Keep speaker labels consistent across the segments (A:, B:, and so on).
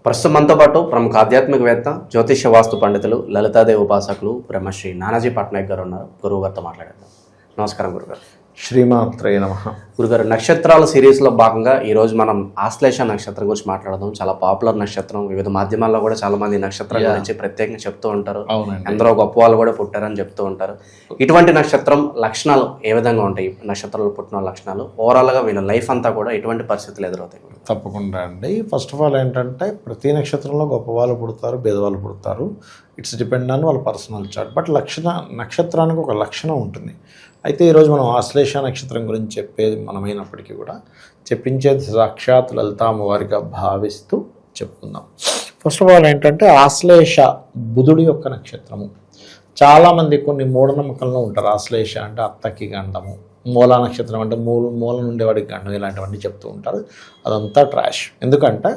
A: ప్రస్తుతం మనతో పాటు ప్రముఖ ఆధ్యాత్మికవేత్త జ్యోతిష్య వాస్తు పండితులు లలితాదేవి ఉపాసకులు బ్రహ్మశ్రీ నానాజీ పట్నాయక్ గారు ఉన్నారు. గురువు గారితో మాట్లాడేద్దాం. నమస్కారం గురుగారు.
B: శ్రీమాత్రేయ నమః.
A: గురుగారు, నక్షత్రాల సిరీస్లో భాగంగా ఈరోజు మనం ఆశ్లేష నక్షత్రం గురించి మాట్లాడదాం. చాలా పాపులర్ నక్షత్రం. వివిధ మాధ్యమాల్లో కూడా చాలా మంది నక్షత్రం గురించి ప్రత్యేకంగా చెప్తూ ఉంటారు. ఎందరో గొప్ప వాళ్ళు కూడా పుట్టారని చెప్తూ ఉంటారు. ఇటువంటి నక్షత్రం లక్షణాలు ఏ విధంగా ఉంటాయి? నక్షత్రాలు పుట్టిన లక్షణాలు ఓవరాల్గా వీళ్ళ లైఫ్ అంతా కూడా ఎటువంటి పరిస్థితులు ఎదురవుతాయి?
B: తప్పకుండా అండి. ఫస్ట్ ఆఫ్ ఆల్ ఏంటంటే ప్రతి నక్షత్రంలో గొప్ప వాళ్ళు పుడతారు, భేదవాళ్ళు పుడతారు. ఇట్స్ డిపెండ్ ఆన్ వాళ్ళ పర్సనల్ చార్ట్. బట్ నక్షత్రానికి ఒక లక్షణం ఉంటుంది. అయితే ఈరోజు మనం ఆశ్లేష నక్షత్రం గురించి చెప్పేది మనమైనప్పటికీ కూడా చెప్పించేది సాక్షాత్ లలితా అమ్మవారిగా భావిస్తూ చెప్పుకుందాం. ఫస్ట్ ఆఫ్ ఆల్ ఏంటంటే ఆశ్లేష బుధుడి యొక్క నక్షత్రము. చాలామంది కొన్ని మూఢనమ్మకంలో ఉంటారు. ఆశ్లేష అంటే అత్తకి గండము, మూలా నక్షత్రం అంటే మూల నుండేవాడికి గండం, ఇలాంటివన్నీ చెప్తూ ఉంటారు. అదంతా ట్రాష్. ఎందుకంటే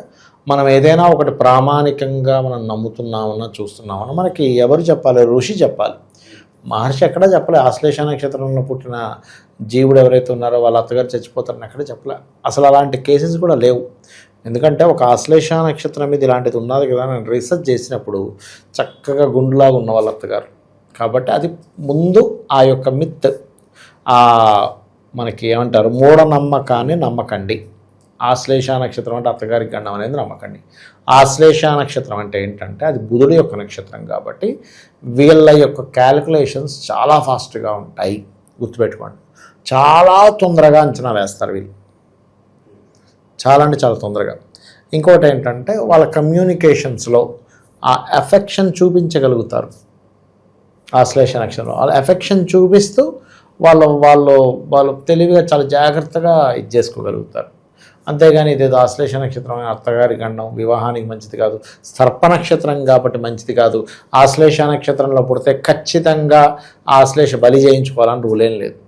B: మనం ఏదైనా ఒకటి ప్రామాణికంగా మనం నమ్ముతున్నామన్నా చూస్తున్నామన్నా మనకి ఎవరు చెప్పాలి? ఋషి చెప్పాలి. మహర్షి ఎక్కడ చెప్పలే. ఆశ్లేష నక్షత్రంలో పుట్టిన జీవుడు ఎవరైతే ఉన్నారో వాళ్ళ అత్తగారు చచ్చిపోతారని ఎక్కడ చెప్పలే. అసలు అలాంటి కేసెస్ కూడా లేవు. ఎందుకంటే ఒక ఆశ్లేష నక్షత్రం మీద ఇలాంటిది ఉన్నది కదా నేను రీసెర్చ్ చేసినప్పుడు చక్కగా గుండులాగా ఉన్న వాళ్ళ అత్తగారు. కాబట్టి అది ముందు ఆ యొక్క మిత్, మనకి ఏమంటారు, మూఢనమ్మకాన్ని నమ్మకండి. ఆశ్లేష నక్షత్రం అంటే అత్తగారికి గండం అనేది నమ్మకండి. ఆశ్లేష నక్షత్రం అంటే ఏంటంటే అది బుధుడి యొక్క నక్షత్రం కాబట్టి వీళ్ళ యొక్క క్యాలిక్యులేషన్స్ చాలా ఫాస్ట్గా ఉంటాయి. గుర్తుపెట్టుకోండి, చాలా తొందరగా అంచనా వేస్తారు వీళ్ళు. చాలా అంటే చాలా తొందరగా. ఇంకోటి ఏంటంటే వాళ్ళ కమ్యూనికేషన్స్లో ఆ ఎఫెక్షన్ చూపించగలుగుతారు. ఆశ్లేష నక్షత్రం వాళ్ళ ఎఫెక్షన్ చూపిస్తూ వాళ్ళు తెలివిగా చాలా జాగ్రత్తగా ఇది చేసుకోగలుగుతారు. అంతేగాని ఇదేదో ఆశ్లేష నక్షత్రం అత్తగారి గండం వివాహానికి మంచిది కాదు, సర్ప నక్షత్రం కాబట్టి మంచిది కాదు, ఆశ్లేష నక్షత్రంలో పుడితే ఖచ్చితంగా ఆశ్లేష బలి చేయించుకోవాలని రూల్ ఏం లేదు.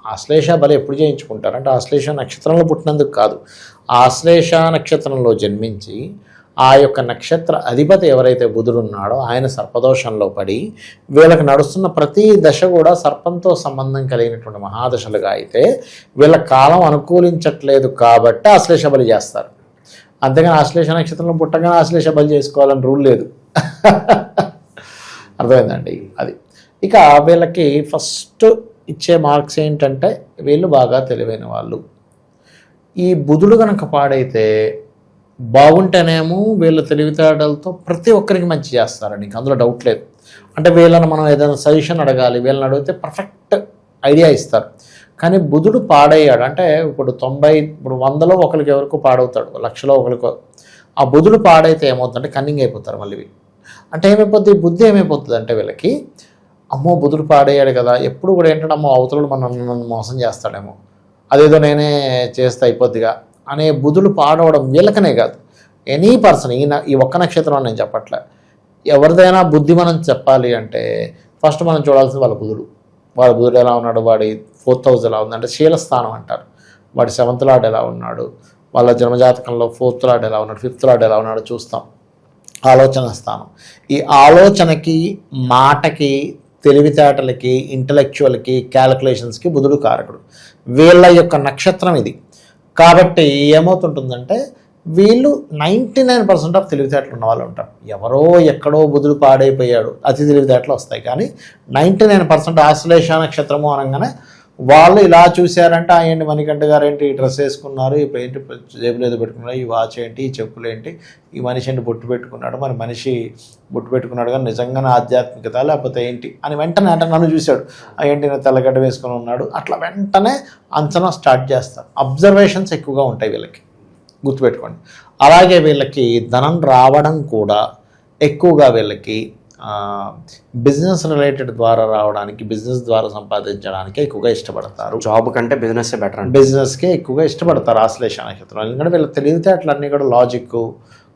B: ఆశ్లేష బలి ఎప్పుడు చేయించుకుంటారంటే ఆశ్లేష నక్షత్రంలో పుట్టినందుకు కాదు, ఆశ్లేష నక్షత్రంలో జన్మించి ఆ యొక్క నక్షత్ర అధిపతి ఎవరైతే బుధుడు ఉన్నాడో ఆయన సర్పదోషంలో పడి వీళ్ళకి నడుస్తున్న ప్రతి దశ కూడా సర్పంతో సంబంధం కలిగినటువంటి మహాదశలుగా అయితే వీళ్ళ కాలం అనుకూలించట్లేదు కాబట్టి ఆశ్లేష బలి చేస్తారు. అంతేగాని ఆశ్లేష నక్షత్రంలో పుట్టగానే ఆశ్లేష బలి చేసుకోవాలని రూల్ లేదు. అర్థమైందండి అది. ఇక వీళ్ళకి ఫస్ట్ ఇచ్చే మార్క్స్ ఏంటంటే వీళ్ళు బాగా తెలివైన వాళ్ళు. ఈ బుధుడు కనుక పాడైతే బాగుంటేనేమో వీళ్ళ తెలివితేటలతో ప్రతి ఒక్కరికి మంచి చేస్తారండి, అందులో డౌట్ లేదు. అంటే వీళ్ళని మనం ఏదైనా సజెషన్ అడగాలి, వీళ్ళని అడిగితే పర్ఫెక్ట్ ఐడియా ఇస్తారు. కానీ బుధుడు పాడయ్యాడు అంటే ఇప్పుడు 100లో ఒకరికి ఎవరికో పాడవుతాడు, 1,00,000లో ఒకరికో. ఆ బుధుడు పాడైతే ఏమవుతుందంటే కన్నింగ్ అయిపోతారు మళ్ళీ వీళ్ళు. అంటే ఏమైపోతుంది, బుద్ధి ఏమైపోతుంది అంటే వీళ్ళకి, అమ్మో బుధుడు పాడయ్యాడు కదా, ఎప్పుడు కూడా ఏంటంటే అమ్మో అవతలుడు నన్ను మోసం చేస్తాడేమో, అదేదో నేనే చేస్తే అయిపోద్దిగా అనే బుధుడు పాడవడం వీళ్ళకనే కాదు, ఎనీ పర్సన్. ఈ ఒక్క నక్షత్రం నేను చెప్పట్లే, ఎవరిదైనా బుద్ధి మనం చెప్పాలి అంటే ఫస్ట్ మనం చూడాల్సింది వాళ్ళ బుధుడు ఎలా ఉన్నాడు, వాడి 4th హౌస్ ఎలా ఉంది అంటే శీలస్థానం అంటారు, వాడి 7th లార్డ్ ఎలా ఉన్నాడు, వాళ్ళ జన్మజాతకంలో 4th లార్డ్ ఎలా ఉన్నాడు, 5th లార్డ్ ఎలా ఉన్నాడు చూస్తాం. ఆలోచన స్థానం. ఈ ఆలోచనకి, మాటకి, తెలివితేటలకి, ఇంటలెక్చువల్కి, క్యాలిక్యులేషన్స్కి బుధుడు కారకుడు. వీళ్ళ యొక్క నక్షత్రం ఇది. కాబట్టి ఏమవుతుంటుందంటే వీళ్ళు 99% ఆఫ్ తెలివితేటలు ఉన్న వాళ్ళు ఉంటారు. ఎవరో ఎక్కడో బుధుడు పాడైపోయాడు అతి తెలివితేటలు వస్తాయి, కానీ 99% ఆశ్లేష నక్షత్రము అనగానే వాళ్ళు ఇలా చూశారంటే ఏంటి మణికంఠ గారు ఏంటి ఈ డ్రెస్ వేసుకున్నారు, ఇప్పుడు ఏంటి జేబులు ఏదో పెట్టుకున్నారు, ఈ వాచ్ ఏంటి, ఈ చెప్పులు ఏంటి, ఈ మనిషి ఏంటి బొట్టు పెట్టుకున్నాడు, మరి మనిషి బొట్టు పెట్టుకున్నాడు కానీ నిజంగానే ఆధ్యాత్మికత లేకపోతే ఏంటి అని వెంటనే అంటే నన్ను చూశాడు, ఏంటి నేను తెల్లగడ్డ వేసుకొని ఉన్నాడు, అట్లా వెంటనే అంచనా స్టార్ట్ చేస్తారు. అబ్జర్వేషన్స్ ఎక్కువగా ఉంటాయి వీళ్ళకి, గుర్తుపెట్టుకోండి. అలాగే వీళ్ళకి ధనం రావడం కూడా ఎక్కువగా వీళ్ళకి బిజినెస్ రిలేటెడ్ ద్వారా రావడానికి, బిజినెస్ ద్వారా సంపాదించడానికి ఎక్కువగా ఇష్టపడతారు.
A: జాబ్ కంటే బిజినెస్ బెటర్,
B: బిజినెస్కే ఎక్కువగా ఇష్టపడతారు ఆశ్లేష నక్షత్రం. ఎందుకంటే వీళ్ళ తెలివితేటలన్నీ కూడా లాజిక్,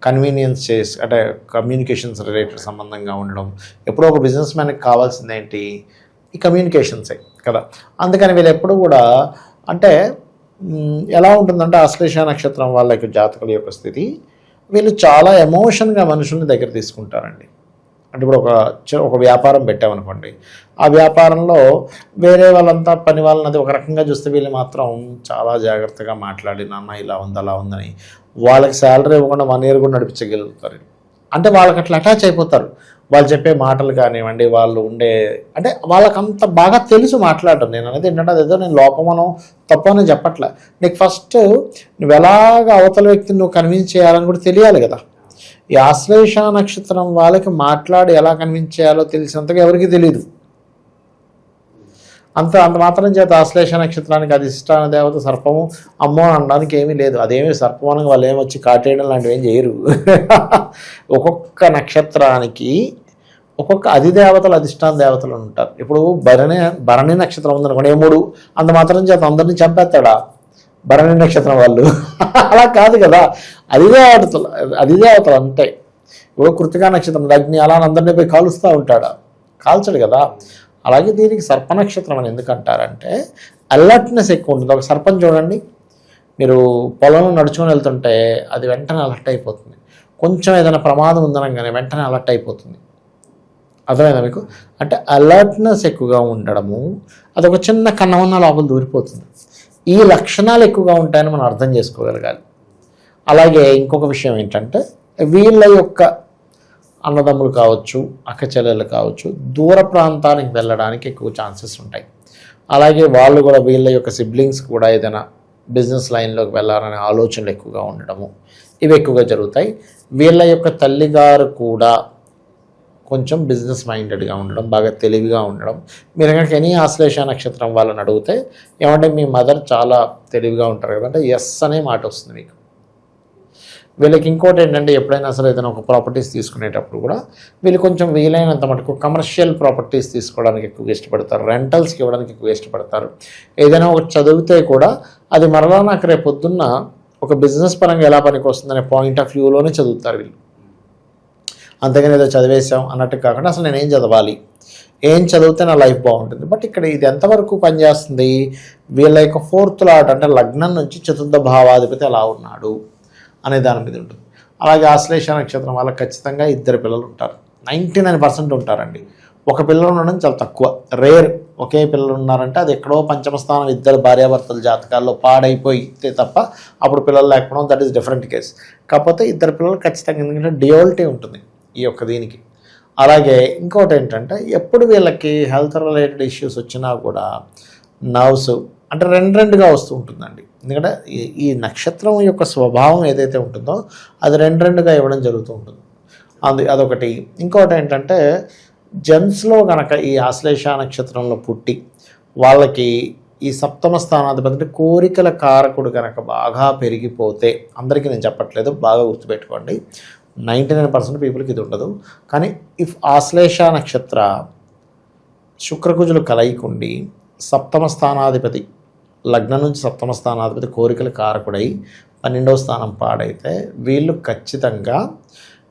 B: కన్వీనియన్స్ చేసి అంటే కమ్యూనికేషన్స్ రిలేటెడ్ సంబంధంగా ఉండడం. ఎప్పుడో ఒక బిజినెస్ మ్యాన్కి కావాల్సింది ఏంటి, ఈ కమ్యూనికేషన్సే కదా. అందుకని వీళ్ళు ఎప్పుడు కూడా అంటే ఎలా ఉంటుందంటే ఆశ్లేష నక్షత్రం వాళ్ళ యొక్క జాతకుల యొక్క స్థితి, వీళ్ళు చాలా ఎమోషన్గా మనుషుల్ని దగ్గర తీసుకుంటారండి. అంటే ఇప్పుడు ఒక వ్యాపారం పెట్టామనుకోండి, ఆ వ్యాపారంలో వేరే వాళ్ళంతా పని వాళ్ళని అది ఒక రకంగా చూస్తే వీళ్ళు మాత్రం చాలా జాగ్రత్తగా మాట్లాడి నాన్న ఇలా ఉంది అలా ఉందని వాళ్ళకి శాలరీ ఇవ్వకుండా 1 year కూడా నడిపించగలుగుతారు. అంటే వాళ్ళకి అట్లా అటాచ్ అయిపోతారు. వాళ్ళు చెప్పే మాటలు కానివ్వండి, వాళ్ళు ఉండే అంటే వాళ్ళకి అంత బాగా తెలుసు మాట్లాడటం. నేను అనేది ఏంటంటే అదేదో నేను లోపమనో తప్పనో చెప్పట్లే. నీకు ఫస్ట్ నువ్వు ఎలాగ అవతల వ్యక్తిని నువ్వు కన్విన్స్ చేయాలని కూడా తెలియాలి కదా. ఈ ఆశ్లేష నక్షత్రం వాళ్ళకి మాట్లాడి ఎలా కన్విన్స్ చేయాలో తెలిసినంతగా ఎవరికి తెలియదు. అంత మాత్రం చేత ఆశ్లేష నక్షత్రానికి అధిష్టాన దేవత సర్పము అమ్మో అనడానికి ఏమీ లేదు. అదేమి సర్పమనగా వాళ్ళు ఏమొచ్చి కాటేయడం లాంటివి ఏం చేయరు. ఒక్కొక్క నక్షత్రానికి ఒక్కొక్క అధిదేవతలు అధిష్టాన దేవతలు ఉంటారు. ఇప్పుడు భరణి నక్షత్రం ఉందనుకోండి, ఏముడు అంత మాత్రం చేత అందరినీ చంపేస్తాడా భరణి నక్షత్రం వాళ్ళు? అలా కాదు కదా. అధిదేవతలు అంతే. ఇప్పుడు కృతికా నక్షత్రం అగ్ని అలా అందరినీ పోయి కాలుస్తూ ఉంటాడా? కాల్చడు కదా. అలాగే దీనికి సర్ప నక్షత్రం అని ఎందుకంటారంటే అలర్ట్నెస్ ఎక్కువ ఉంటుంది. ఒక సర్పం చూడండి, మీరు పొలంలో నడుచుకొని వెళ్తుంటే అది వెంటనే అలర్ట్ అయిపోతుంది. కొంచెం ఏదైనా ప్రమాదం ఉందనగానే వెంటనే అలర్ట్ అయిపోతుంది. అర్థమైందా మీకు? అంటే అలర్ట్నెస్ ఎక్కువగా ఉండడము, అదొక చిన్న కన్నమన్న లోపల దూరిపోతుంది. ఈ లక్షణాలు ఎక్కువగా ఉంటాయని మనం అర్థం చేసుకోగలగాలి. అలాగే ఇంకొక విషయం ఏంటంటే వీళ్ళ యొక్క అన్నదమ్ములు కావచ్చు, అక్క చెల్లెలు కావచ్చు, దూర ప్రాంతానికి వెళ్ళడానికి ఎక్కువ ఛాన్సెస్ ఉంటాయి. అలాగే వాళ్ళు కూడా వీళ్ళ యొక్క సిబ్లింగ్స్ కూడా ఏదైనా బిజినెస్ లైన్లోకి వెళ్ళాలనే ఆలోచనలు ఎక్కువగా ఉండడము, ఇవి ఎక్కువగా జరుగుతాయి. వీళ్ళ యొక్క తల్లిగారు కూడా కొంచెం బిజినెస్ మైండెడ్గా ఉండడం, బాగా తెలివిగా ఉండడం. మీరు కనుక ఎనీ ఆశ్లేష నక్షత్రం వాళ్ళని అడిగితే ఏమంటే మీ మదర్ చాలా తెలివిగా ఉంటారు కదా అంటే ఎస్ అనే మాట వస్తుంది మీకు. వీళ్ళకి ఇంకోటి ఏంటంటే ఎప్పుడైనా అసలు ఏదైనా ఒక ప్రాపర్టీస్ తీసుకునేటప్పుడు కూడా వీళ్ళు కొంచెం వీలైనంత మటుకు కమర్షియల్ ప్రాపర్టీస్ తీసుకోవడానికి ఎక్కువ ఇష్టపడతారు, రెంటల్స్కి ఇవ్వడానికి ఎక్కువ ఇష్టపడతారు. ఏదైనా ఒకటి చదివితే కూడా అది మరలా నాకు రేపు పొద్దున్న ఒక బిజినెస్ పరంగా ఎలా పనికి వస్తుందనే పాయింట్ ఆఫ్ వ్యూలోనే చదువుతారు వీళ్ళు. అంతేగాని ఏదో చదివేశాం అన్నట్టు కాకుండా అసలు నేను ఏం చదవాలి, ఏం చదివితే నా లైఫ్ బాగుంటుంది. బట్ ఇక్కడ ఇది ఎంతవరకు పనిచేస్తుంది, వీళ్ళ యొక్క 4th లాట్ అంటే లగ్నం నుంచి 4th భావాధిపతి ఎలా ఉన్నాడు అనే దాని మీద ఉంటుంది. అలాగే ఆశ్లేష నక్షత్రం వాళ్ళకి ఖచ్చితంగా 2 పిల్లలు ఉంటారు. 99% ఉంటారండి. ఒక పిల్లలు ఉండడం చాలా తక్కువ, రేర్. ఒకే పిల్లలు ఉన్నారంటే అది ఎక్కడో పంచమ స్థానం 2 భార్యాభర్తల జాతకాల్లో పాడైపోయితే తప్ప అప్పుడు పిల్లలు లేకపోవడం దట్ ఈస్ డిఫరెంట్ కేస్. కాకపోతే 2 పిల్లలు ఖచ్చితంగా, ఎందుకంటే డ్యూయాలిటీ ఉంటుంది ఈ యొక్క దీనికి. అలాగే ఇంకోటి ఏంటంటే ఎప్పుడు వీళ్ళకి హెల్త్ రిలేటెడ్ ఇష్యూస్ వచ్చినా కూడా నర్వ్స్ అంటే రెండుగా వస్తూ ఉంటుందండి. ఎందుకంటే ఈ నక్షత్రం యొక్క స్వభావం ఏదైతే ఉంటుందో అది రెండుగా ఇవ్వడం జరుగుతూ ఉంటుంది. అదొకటి. ఇంకోటి ఏంటంటే జెంట్స్లో కనుక ఈ ఆశ్లేష నక్షత్రంలో పుట్టి వాళ్ళకి ఈ 7వ స్థానాధిపతి అంటే కోరికల కారకుడు కనుక బాగా పెరిగిపోతే, అందరికీ నేను చెప్పట్లేదు, బాగా గుర్తుపెట్టుకోండి, 99% పీపుల్కి ఇది ఉండదు. కానీ ఇఫ్ ఆశ్లేష నక్షత్ర శుక్రకుజులు కలయికుండి 7వ స్థానాధిపతి లగ్నం నుంచి 7వ స్థానాధిపతి కోరికల కారకుడై 12వ స్థానం పాడైతే వీళ్ళు ఖచ్చితంగా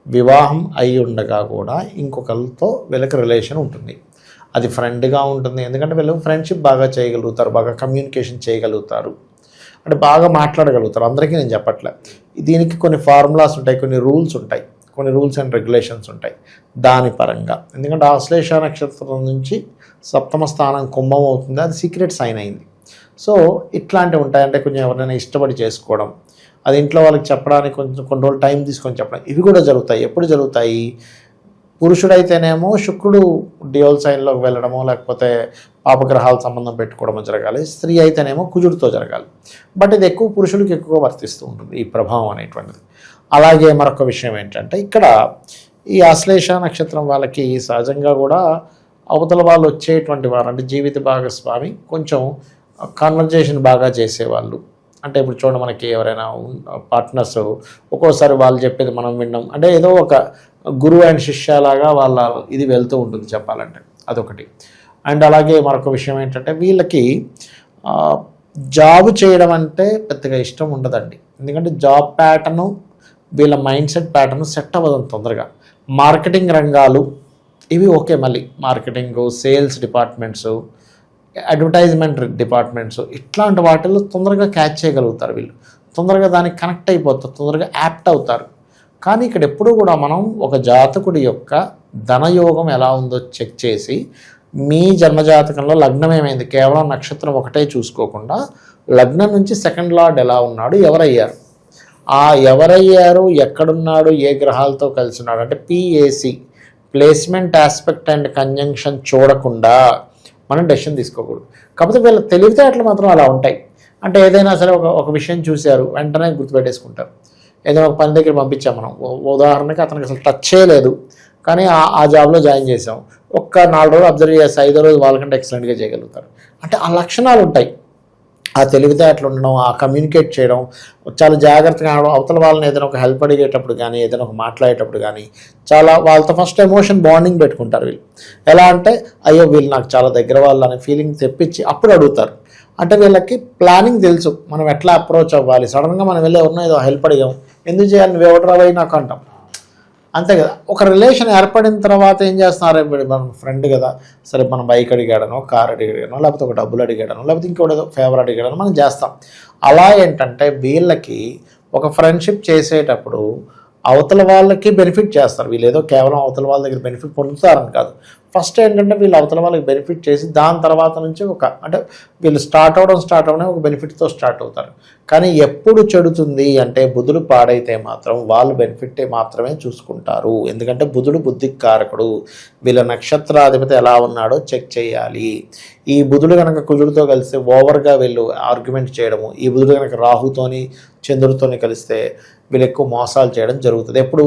B: వివాహం అయి ఉండగా కూడా ఇంకొకరితో వీళ్ళకి రిలేషన్ ఉంటుంది. అది ఫ్రెండ్గా ఉంటుంది, ఎందుకంటే వీళ్ళు ఫ్రెండ్షిప్ బాగా చేయగలుగుతారు, బాగా కమ్యూనికేషన్ చేయగలుగుతారు, అంటే బాగా మాట్లాడగలుగుతారు. అందరికీ నేను చెప్పట్లే. దీనికి కొన్ని ఫార్ములాస్ ఉంటాయి, కొన్ని రూల్స్ ఉంటాయి, కొన్ని రూల్స్ అండ్ రెగ్యులేషన్స్ ఉంటాయి దాని పరంగా. ఎందుకంటే ఆశ్లేష నక్షత్రం నుంచి 7వ స్థానం కుంభం అవుతుంది, అది సీక్రెట్ సైన్ అయింది. సో ఇట్లాంటివి ఉంటాయి. అంటే కొంచెం ఎవరైనా ఇష్టపడి చేసుకోవడం, అది ఇంట్లో వాళ్ళకి చెప్పడానికి కొంచెం కొన్ని రోజులు టైం తీసుకొని చెప్పడం, ఇవి కూడా జరుగుతాయి. ఎప్పుడు జరుగుతాయి? పురుషుడైతేనేమో శుక్రుడు డ్యూయల్ సైన్లోకి వెళ్ళడమో లేకపోతే పాపగ్రహాల సంబంధం పెట్టుకోవడమో జరగాలి. స్త్రీ అయితేనేమో కుజుడితో జరగాలి. బట్ ఇది ఎక్కువ పురుషుడికి ఎక్కువగా వర్తిస్తూ ఉంటుంది ఈ ప్రభావం అనేటువంటిది. అలాగే మరొక విషయం ఏంటంటే ఇక్కడ ఈ ఆశ్లేష నక్షత్రం వాళ్ళకి సహజంగా కూడా అవతల వాళ్ళు వచ్చేటువంటి వారు అంటే జీవిత భాగస్వామి కొంచెం కాన్వర్జేషన్ బాగా చేసేవాళ్ళు. అంటే ఇప్పుడు చూడండి, మనకి ఎవరైనా పార్ట్నర్స్ ఒక్కోసారి వాళ్ళు చెప్పేది మనం విన్నాం అంటే ఏదో ఒక గురువు అండ్ శిష్యలాగా వాళ్ళ ఇది వెళ్తూ ఉంటుంది చెప్పాలంటే, అదొకటి. అండ్ అలాగే మరొక విషయం ఏంటంటే వీళ్ళకి జాబ్ చేయడం అంటే పెద్దగా ఇష్టం ఉండదండి. ఎందుకంటే జాబ్ ప్యాటర్ను వీళ్ళ మైండ్ సెట్ ప్యాటర్న్ సెట్ అవ్వదు తొందరగా. మార్కెటింగ్ రంగాలు ఇవి ఓకే, మళ్ళీ marketing, sales departments, advertisement departments, ఇట్లాంటి వాటిల్లో తొందరగా క్యాచ్ చేయగలుగుతారు వీళ్ళు, తొందరగా దానికి కనెక్ట్ అయిపోతారు, తొందరగా యాప్ట్ అవుతారు. కానీ ఇక్కడ ఎప్పుడు కూడా మనం ఒక జాతకుడి యొక్క ధనయోగం ఎలా ఉందో చెక్ చేసి మీ జన్మజాతకంలో లగ్నం ఏమైంది, కేవలం నక్షత్రం ఒకటే చూసుకోకుండా లగ్నం నుంచి సెకండ్ లార్డ్ ఎలా ఉన్నాడు, ఎవరయ్యారు, ఆ ఎవరయ్యారు, ఎక్కడున్నాడు, ఏ గ్రహాలతో కలిసి ఉన్నాడు అంటే PAC placement aspect and conjunction చూడకుండా మనం డెసిషన్ తీసుకోకూడదు. కాకపోతే వీళ్ళ తెలివితేటలు మాత్రం అలా ఉంటాయి. అంటే ఏదైనా సరే ఒక విషయం చూశారు వెంటనే గుర్తుపెట్టేసుకుంటారు. ఏదైనా ఒక పని దగ్గర పంపించాం మనం, ఉదాహరణకి అతనికి అసలు టచ్ చేయలేదు కానీ ఆ జాబ్లో జాయిన్ చేసాం, ఒక్క 4 రోజులు అబ్జర్వ్ చేసి 5వ రోజు వాళ్ళకంటే ఎక్సలెంట్గా చేయగలుగుతారు. అంటే ఆ లక్షణాలు ఉంటాయి. ఆ తెలివితేటలు ఉండడం, ఆ కమ్యూనికేట్ చేయడం, చాలా జాగ్రత్తగా అవతల వాళ్ళని ఏదైనా ఒక హెల్ప్ అడిగేటప్పుడు కానీ ఏదైనా ఒక మాట్లాడేటప్పుడు కానీ చాలా వాళ్ళతో ఫస్ట్ ఎమోషన్ బాండింగ్ పెట్టుకుంటారు వీళ్ళు. ఎలా అంటే అయ్యో వీళ్ళు నాకు చాలా దగ్గర వాళ్ళు అనే ఫీలింగ్ తెప్పించి అప్పుడు అడుగుతారు. అంటే వీళ్ళకి ప్లానింగ్ తెలుసు, మనం ఎట్లా అప్రోచ్ అవ్వాలి. సడన్గా మనం వెళ్ళి ఎవరినో ఏదో హెల్ప్ అడిగాం, ఎందుకు చేయాలి, నువ్వు ఎవరు రావై నాకు అంటాం, అంతే కదా. ఒక రిలేషన్ ఏర్పడిన తర్వాత ఏం చేస్తున్నారు, మన ఫ్రెండ్ కదా, సరే మనం బైక్ అడిగాడనో, కార్ అడిగాడనో, లేకపోతే ఒక డబ్బులు అడిగాడనో, లేకపోతే ఇంకోటి ఏదో ఫేవర్ అడిగాడనో మనం చేస్తాం. అలా ఏంటంటే వీళ్ళకి ఒక ఫ్రెండ్షిప్ చేసేటప్పుడు అవతల వాళ్ళకి బెనిఫిట్ చేస్తారు. వీళ్ళు ఏదో కేవలం అవతల వాళ్ళ దగ్గర బెనిఫిట్ పొందుతారని కాదు. ఫస్ట్ ఏంటంటే వీళ్ళు అవతల వాళ్ళకి బెనిఫిట్ చేసి దాని తర్వాత నుంచి అంటే వీళ్ళు స్టార్ట్ అవడం ఒక బెనిఫిట్తో స్టార్ట్ అవుతారు. కానీ ఎప్పుడు చెడుతుంది అంటే బుధుడు పాడైతే మాత్రం వాళ్ళు బెనిఫిట్ మాత్రమే చూసుకుంటారు. ఎందుకంటే బుధుడు బుద్ధికి కారకుడు. వీళ్ళ నక్షత్రాధిపతి ఎలా ఉన్నాడో చెక్ చేయాలి. ఈ బుధుడు కనుక కుజుడితో కలిస్తే ఓవర్గా వీళ్ళు ఆర్గ్యుమెంట్ చేయడము, ఈ బుధుడు కనుక రాహుతోని చంద్రుడితోని కలిస్తే వీళ్ళు ఎక్కువ మోసాలు చేయడం జరుగుతుంది. ఎప్పుడు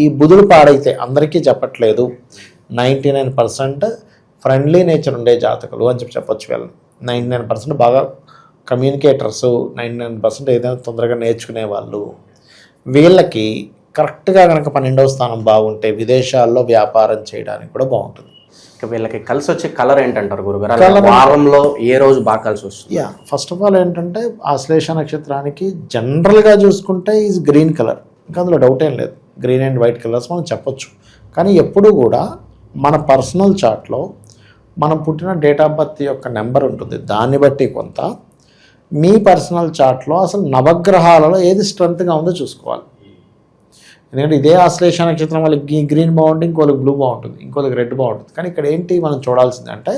B: ఈ బుధుడు పాడైతే, అందరికీ చెప్పట్లేదు, 99% ఫ్రెండ్లీ నేచర్ ఉండే జాతకులు అని చెప్పొచ్చు. వీళ్ళని 99% బాగా కమ్యూనికేటర్స్, 99% ఏదైనా తొందరగా నేర్చుకునే వాళ్ళు. వీళ్ళకి కరెక్ట్గా కనుక 12వ స్థానం బాగుంటే విదేశాల్లో వ్యాపారం చేయడానికి కూడా బాగుంటుంది.
A: వీళ్ళకి కలిసి వచ్చే కలర్ ఏంటంటారు గురుగారు? వారంలో ఏ రోజు బాగా కలిసి వస్తుంది?
B: ఫస్ట్ ఆఫ్ ఆల్ ఏంటంటే ఆశ్లేష నక్షత్రానికి జనరల్గా చూసుకుంటే ఈజ్ గ్రీన్ కలర్, ఇంకా అందులో డౌట్ ఏం లేదు. గ్రీన్ అండ్ వైట్ కలర్స్ మనం చెప్పొచ్చు. కానీ ఎప్పుడు కూడా మన పర్సనల్ చార్ట్లో మనం పుట్టిన డేట్ ఆఫ్ బర్త్ యొక్క నెంబర్ ఉంటుంది, దాన్ని బట్టి కొంత మీ పర్సనల్ చార్ట్లో అసలు నవగ్రహాలలో ఏది స్ట్రెంత్గా ఉందో చూసుకోవాలి. ఎందుకంటే ఇదే ఆశ్లేష నక్షత్రం వాళ్ళకి గ్రీన్ బాగుంటుంది, ఇంకోళ్ళకి బ్లూ బాగుంటుంది, ఇంకోళ్ళకి రెడ్ బాగుంటుంది. కానీ ఇక్కడ ఏంటి మనం చూడాల్సింది అంటే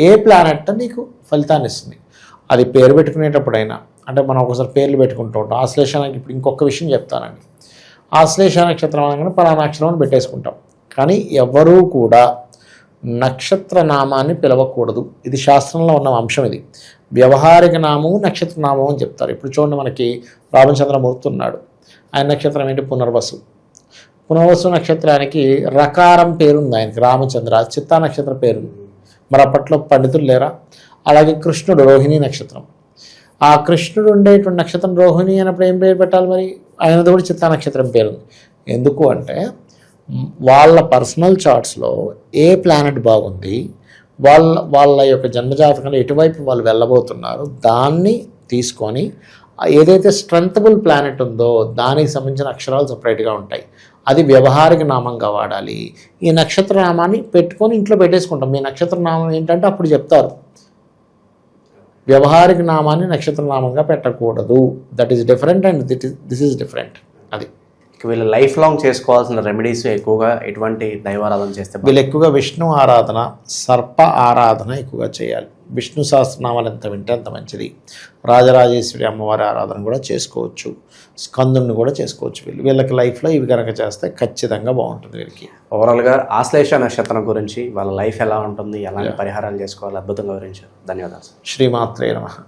B: ఏ ప్లానెట్ నీకు ఫలితాన్ని ఇస్తుంది. అది పేరు పెట్టుకునేటప్పుడైనా, అంటే మనం ఒకసారి పేర్లు పెట్టుకుంటూ ఉంటాం. ఆశ్లేషానికి ఇప్పుడు ఇంకొక విషయం చెప్తానండి. ఆశ్లేష నక్షత్రం అనగానే పలానా అక్షరం అని పెట్టేసుకుంటాం. కానీ ఎవరూ కూడా నక్షత్ర నామాన్ని పిలవకూడదు. ఇది శాస్త్రంలో ఉన్న అంశం. ఇది వ్యవహారిక నామము, నక్షత్ర నామం అని చెప్తారు. ఇప్పుడు చూడండి, మనకి రామచంద్రమూర్తి ఉన్నాడు, ఆయన నక్షత్రం ఏంటి, పునర్వసు. పునర్వసు నక్షత్రానికి రకారం పేరుంది ఆయనకి, రామచంద్ర. చిత్తా నక్షత్ర పేరుంది. మరి అప్పట్లో పండితులు లేరా? అలాగే కృష్ణుడు, రోహిణి నక్షత్రం. ఆ కృష్ణుడు ఉండేటువంటి నక్షత్రం రోహిణి అన్నప్పుడు ఏం పేరు పెట్టాలి? మరి ఆయనది కూడా చిత్తా నక్షత్రం పేరుంది. ఎందుకు అంటే వాళ్ళ పర్సనల్ చార్ట్స్లో ఏ ప్లానెట్ బాగుంది, వాళ్ళ యొక్క జన్మజాతకంలో ఎటువైపు వాళ్ళు వెళ్ళబోతున్నారు, దాన్ని తీసుకొని ఏదైతే స్ట్రెంతబుల్ ప్లానెట్ ఉందో దానికి సంబంధించిన అక్షరాలు సపరేట్గా ఉంటాయి. అది వ్యవహారిక నామంగా వాడాలి. ఈ నక్షత్ర నామాన్ని పెట్టుకొని ఇంట్లో పెట్టేసుకుంటాం. మీ నక్షత్ర నామం ఏంటంటే అప్పుడు చెప్తారు. వ్యవహారిక నామాన్ని నక్షత్ర నామంగా పెట్టకూడదు. That is different and this is different. అది
A: వీళ్ళు లైఫ్ లాంగ్ చేసుకోవాల్సిన రెమెడీస్ ఎక్కువగా ఎటువంటి దైవారాధన చేస్తే?
B: వీళ్ళు ఎక్కువగా విష్ణు ఆరాధన, సర్ప ఆరాధన ఎక్కువగా చేయాలి. విష్ణు సహస్రనామాలు ఎంత వింటే అంత మంచిది. రాజరాజేశ్వరి అమ్మవారి ఆరాధన కూడా చేసుకోవచ్చు, స్కందుని కూడా చేసుకోవచ్చు. వీళ్ళకి లైఫ్లో ఇవి కనుక చేస్తే ఖచ్చితంగా బాగుంటుంది. వీళ్ళకి
A: ఓవరాల్గా ఆశ్లేష నక్షత్రం గురించి వాళ్ళ లైఫ్ ఎలా ఉంటుంది, ఎలాంటి పరిహారాలు చేసుకోవాలి అద్భుతంగా వివరించారు. ధన్యవాదాలు.
B: శ్రీమాత్రే నమః.